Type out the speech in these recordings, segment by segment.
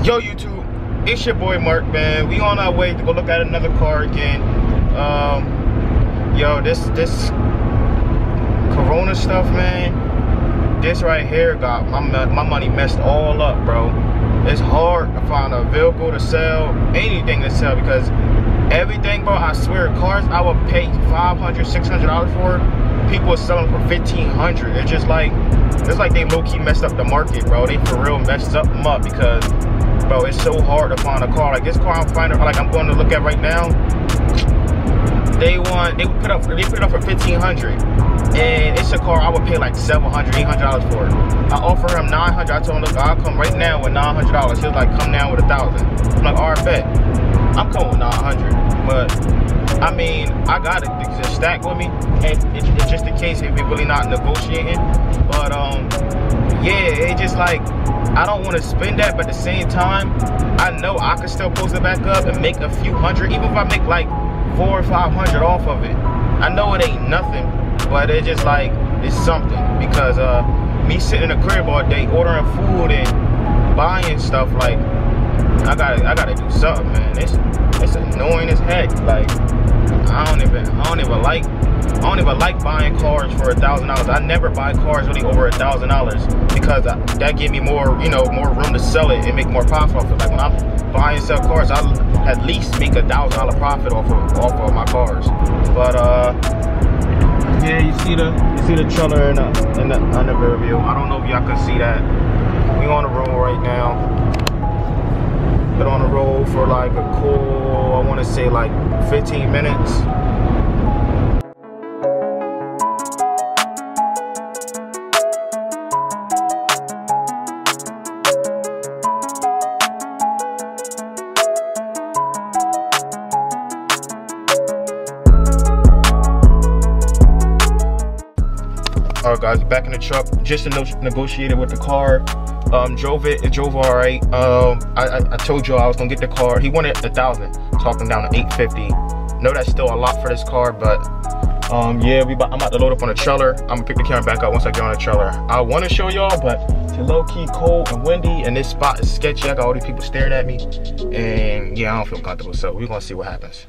Yo YouTube, it's your boy Mark, man. We on our way to go look at another car again. Yo, this Corona stuff, man. This right here got my money messed all up, bro. It's hard to find a vehicle to sell, anything to sell, because everything, bro, I swear, cars I would pay $500, $600 for, people are selling for $1,500. It's just like, it's like they low-key messed up the market, bro. They for real messed them up because, bro, it's so hard to find a car. Like this car I'm finding, like I'm going to look at right now, they put it up for $1,500, and it's a car I would pay like $700, $800 for. I offer him $900. I told him, look, I'll come right now with $900. He was like, come down with $1,000. I'm like, all right, bet. I'm coming with $900, but I mean, I got it just stacked with me, and it's just the case if we're really not negotiating. But yeah, it just like, I don't want to spend that, but at the same time, I know I can still post it back up and make a few hundred, even if I make like $400 or $500 off of it. I know it ain't nothing, but it's just like, it's something, because me sitting in the crib all day ordering food and buying stuff, like I gotta do something, man. It's annoying as heck. Like I don't even like buying cars for $1,000. I never buy cars really over $1,000 because that give me more, you know, more room to sell it and make more profit off it. Like when I'm buying and sell cars, I at least make $1,000 profit off of my cars. But yeah, you see the trailer in the rear view. I don't know if y'all can see that. We on the road right now. Been on the road for like a cool, I want to say like 15 minutes. Alright guys, back in the truck. Just negotiated with the car. Drove it drove all right. I told you I was gonna get the car. He wanted $1,000, talking down to $850. Know that's still a lot for this car, but yeah, I'm about to load up on the trailer. I'm gonna pick the camera back up once I get on the trailer. I want to show y'all, but it's low-key cold and windy, and this spot is sketchy. I got all these people staring at me, and yeah, I don't feel comfortable, so we're gonna see what happens.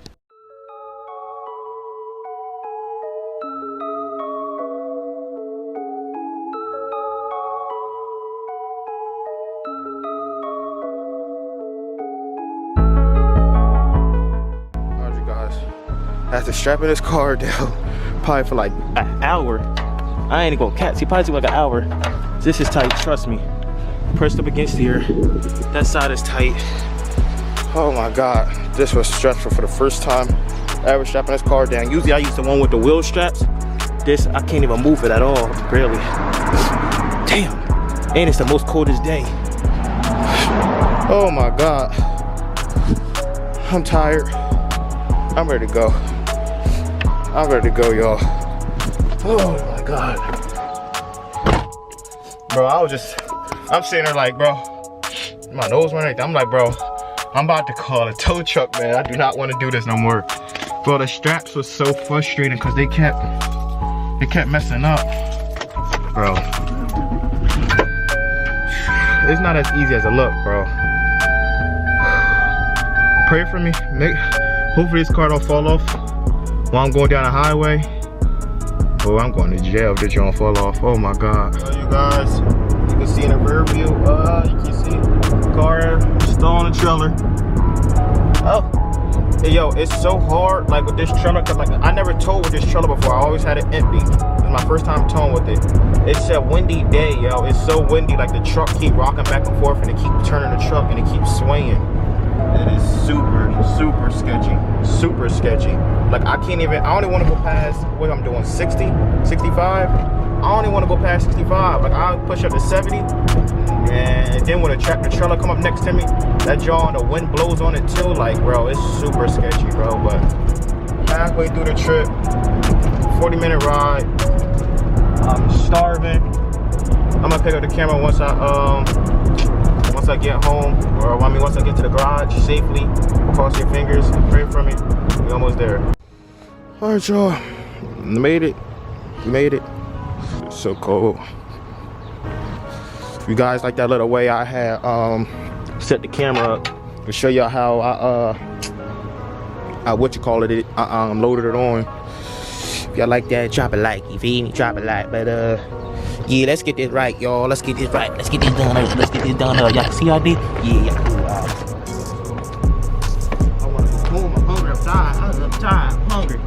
After strapping this car down, probably for like an hour. I ain't gonna catch. He probably took like an hour. This is tight, trust me. Pressed up against here. That side is tight. Oh my God, this was stressful for the first time ever strapping this car down. Usually I use the one with the wheel straps. This, I can't even move it at all, barely. Damn, and it's the most coldest day. Oh my God. I'm tired. I'm ready to go. I'm ready to go, y'all. Oh my God. Bro, I'm sitting there like, bro, my nose running like that. I'm like, bro, I'm about to call a tow truck, man. I do not want to do this no more. Bro, the straps was so frustrating because they kept messing up. Bro. It's not as easy as it look, bro. Pray for me. Hopefully this car don't fall off while I'm going down the highway. Oh, I'm going to jail if this don't fall off. Oh my God. So you guys, you can see in the rear view, you can see the car still on the trailer. Oh, hey, yo, it's so hard, like with this trailer, cause like I never towed with this trailer before. I always had it empty. It's my first time towing with it. It's a windy day, yo. It's so windy, like the truck keep rocking back and forth, and it keep turning the truck, and it keeps swaying. It is super sketchy. Super sketchy. Like I only want to go past, what I'm doing, 60, 65? I only want to go past 65. Like I'll push up to 70. And then when the trailer come up next to me, that jaw and the wind blows on it too. Like, bro, it's super sketchy, bro. But halfway through the trip, 40-minute ride. I'm starving. I'm gonna pick up the camera once I get home, or I mean once I get to the garage safely. Cross your fingers and pray for me. We almost there. All right, y'all, made it. It's so cold. You guys like that little way I had set the camera up to show y'all how I loaded it on. If y'all like that, drop a like. You feel me? Drop a like. But yeah, let's get this right, y'all. Let's get this right. Let's get this done. Let's get this done. Y'all see how I did? Yeah, y'all cool. I wanna go home. I'm hungry. I'm tired. I'm hungry.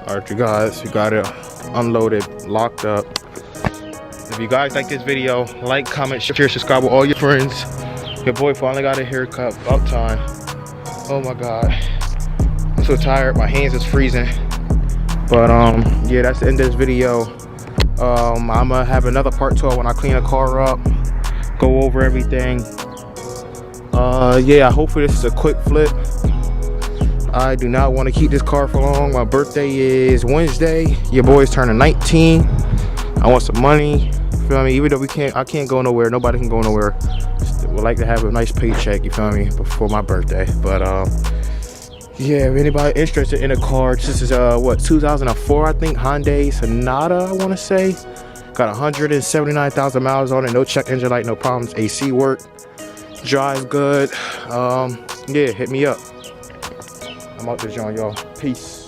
Alright, you guys, we got it unloaded, locked up. If you guys like this video, like, comment, share, subscribe with all your friends. Your boy finally got a haircut, about time. Oh my god, I'm so tired, my hands is freezing. But yeah, that's the end of this video. I'm gonna have another part 2 when I clean the car up, go over everything. Yeah, hopefully this is a quick flip. I do not want to keep this car for long. My birthday is Wednesday. Your boy's turning 19. I want some money. Feel me? Even though I can't go nowhere. Nobody can go nowhere. Would like to have a nice paycheck. You feel me? Before my birthday. But yeah, if anybody interested in a car, this is what, 2004 I think, Hyundai Sonata. I want to say. Got 179,000 miles on it. No check engine light. No problems. AC work. Drive good. Yeah, hit me up. I'm out there, John, y'all. Peace.